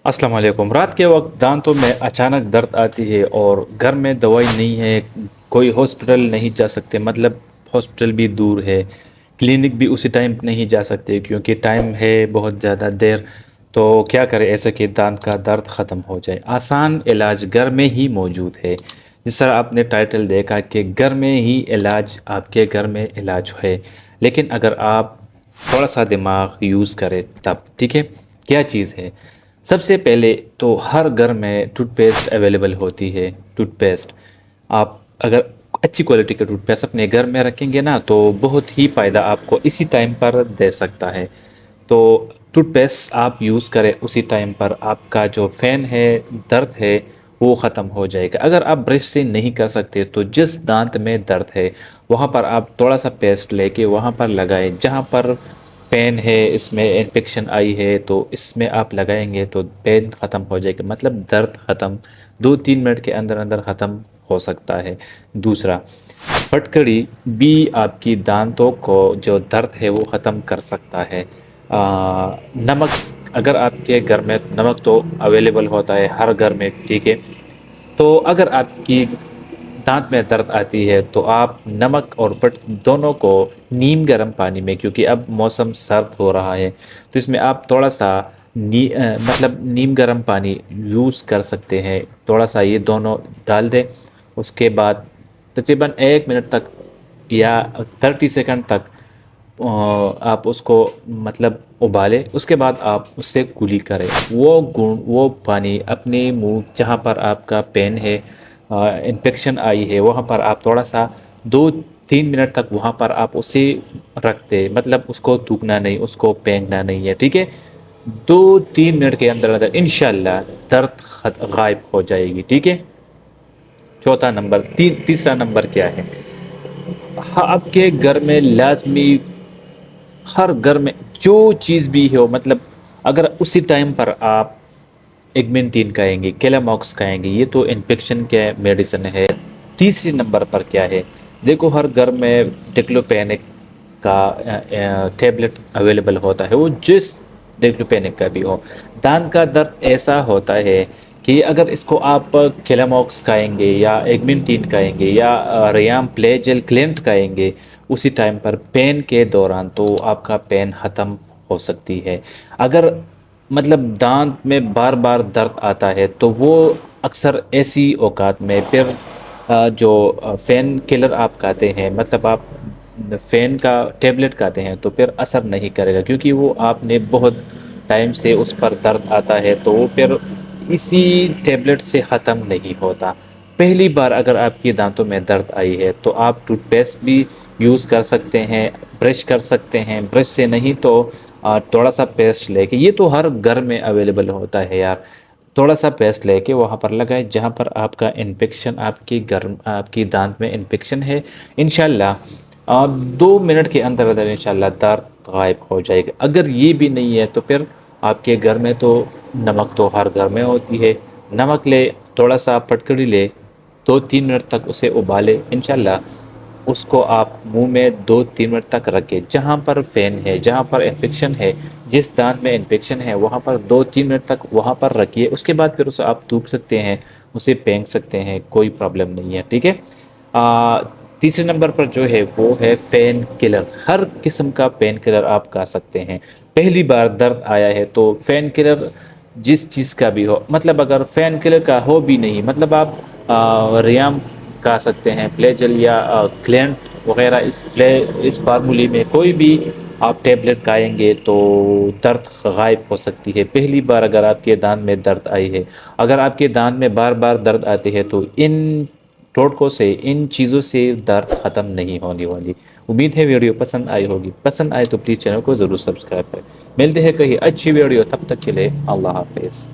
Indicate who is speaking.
Speaker 1: अस्सलाम वालेकुम। रात के वक्त दांतों में अचानक दर्द आती है और घर में दवाई नहीं है, कोई हॉस्पिटल नहीं जा सकते, मतलब हॉस्पिटल भी दूर है, क्लिनिक भी उसी टाइम नहीं जा सकते क्योंकि टाइम है बहुत ज़्यादा देर। तो क्या करें ऐसे कि दांत का दर्द ख़त्म हो जाए? आसान इलाज घर में ही मौजूद है। जिस तरह आपने टाइटल देखा कि घर में ही इलाज, आपके घर में इलाज है, लेकिन अगर आप थोड़ा सा दिमाग यूज़ करें तब। ठीक है, क्या चीज़ है? सबसे पहले तो हर घर में टूथपेस्ट अवेलेबल होती है। टूथपेस्ट आप अगर अच्छी क्वालिटी का टूथपेस्ट अपने घर में रखेंगे ना, तो बहुत ही फ़ायदा आपको इसी टाइम पर दे सकता है। तो टूथपेस्ट आप यूज़ करें, उसी टाइम पर आपका जो फैन है, दर्द है, वो ख़त्म हो जाएगा। अगर आप ब्रश से नहीं कर सकते तो जिस दांत में दर्द है वहाँ पर आप थोड़ा सा पेस्ट लेके वहाँ पर लगाएं, जहाँ पर पेन है, इसमें इन्फेक्शन आई है तो इसमें आप लगाएंगे तो पेन ख़त्म हो जाएगा, मतलब दर्द ख़त्म 2-3 मिनट के अंदर अंदर ख़त्म हो सकता है। दूसरा, फटकड़ी भी आपकी दांतों को जो दर्द है वो ख़त्म कर सकता है। नमक, अगर आपके घर में नमक तो अवेलेबल होता है हर घर में, ठीक है। तो अगर आपकी दांत में दर्द आती है तो आप नमक और पट दोनों को नीम गर्म पानी में, क्योंकि अब मौसम सर्द हो रहा है, तो इसमें आप थोड़ा सा मतलब नीम गर्म पानी यूज़ कर सकते हैं। थोड़ा सा ये दोनों डाल दें, उसके बाद तकरीबन 1 मिनट तक या 30 सेकंड तक आप उसको मतलब उबालें। उसके बाद आप उससे कुली करें। वो पानी अपने मुंह, जहाँ पर आपका पेन है, इन्फेक्शन आई है, वहाँ पर आप थोड़ा सा 2-3 मिनट तक वहाँ पर आप उसे रख दें, मतलब उसको थूकना नहीं, उसको फेंकना नहीं है, ठीक है। 2-3 मिनट के अंदर अंदर इंशाल्लाह दर्द गायब हो जाएगी, ठीक है। चौथा नंबर, तीसरा नंबर क्या है? हाँ, आपके घर में लाजमी, हर घर में जो चीज़ भी हो, मतलब अगर उसी टाइम पर आप एगमेंटिन खाएंगे, केलामॉक्स खाएंगे, ये तो इन्फेक्शन के मेडिसिन है। तीसरे नंबर पर क्या है? देखो, हर घर में डिक्लोपेनिक का टेबलेट अवेलेबल होता है, वो जिस डिक्लोपेनिक का भी हो। दांत का दर्द ऐसा होता है कि अगर इसको आप केलामॉक्स खाएंगे या एगमेंटिन खाएंगे या रेयाम प्ले जेल क्लेंट खाएंगे उसी टाइम पर पेन के दौरान, तो आपका पेन ख़त्म हो सकती है। अगर मतलब दांत में बार बार दर्द आता है तो वो अक्सर ऐसी औकात में फिर जो फ़ैन किलर आप खाते हैं, मतलब आप फ़ैन का टेबलेट खाते हैं, तो फिर असर नहीं करेगा, क्योंकि वो आपने बहुत टाइम से उस पर दर्द आता है तो वो फिर इसी टेबलेट से ख़त्म नहीं होता। पहली बार अगर आपके दांतों में दर्द आई है तो आप टूथपेस्ट भी यूज़ कर सकते हैं, ब्रश कर सकते हैं, ब्रश से नहीं तो थोड़ा सा पेस्ट लेके, ये तो हर घर में अवेलेबल होता है यार। थोड़ा सा पेस्ट लेके वहाँ पर लगाए जहाँ पर आपका इन्फेक्शन, आपकी गर्म, आपकी दांत में इन्फेक्शन है। इंशाल्लाह 2 मिनट के अंदर अंदर इंशाल्लाह दर्द गायब हो जाएगा। अगर ये भी नहीं है तो फिर आपके घर में तो नमक तो हर घर में होती है। नमक ले, थोड़ा सा फटकड़ी ले, 2-3 मिनट तक उसे उबाले, इंशाल्लाह उसको आप मुंह में 2-3 मिनट तक रखें। जहाँ पर फ़ैन है, जहाँ पर इन्फेक्शन है, जिस दांत में इन्फेक्शन है वहाँ पर 2-3 मिनट तक वहाँ पर रखिए। उसके बाद फिर उसे आप थूक सकते हैं, उसे फेंक सकते हैं, कोई प्रॉब्लम नहीं है, ठीक है। आ, तीसरे नंबर पर जो है वो है पेन किलर। हर किस्म का पेन किलर आप खा सकते हैं। पहली बार दर्द आया है तो पेन किलर जिस चीज़ का भी हो, मतलब अगर पेन किलर का हो भी नहीं, मतलब आप रियाम खा सकते हैं, प्लेजल या क्लेंट वगैरह, इस फार्मूले में कोई भी आप टेबलेट खाएंगे तो दर्द गायब हो सकती है। पहली बार अगर आपके दांत में दर्द आई है, अगर आपके दांत में बार बार दर्द आती है, तो इन टोटकों से, इन चीज़ों से दर्द ख़त्म नहीं होने वाली। उम्मीद है वीडियो पसंद आई होगी। पसंद आए तो प्लीज़ चैनल को ज़रूर सब्सक्राइब करें। मिलते हैं कहीं अच्छी वीडियो, तब तक के लिए अल्लाह हाफिज़।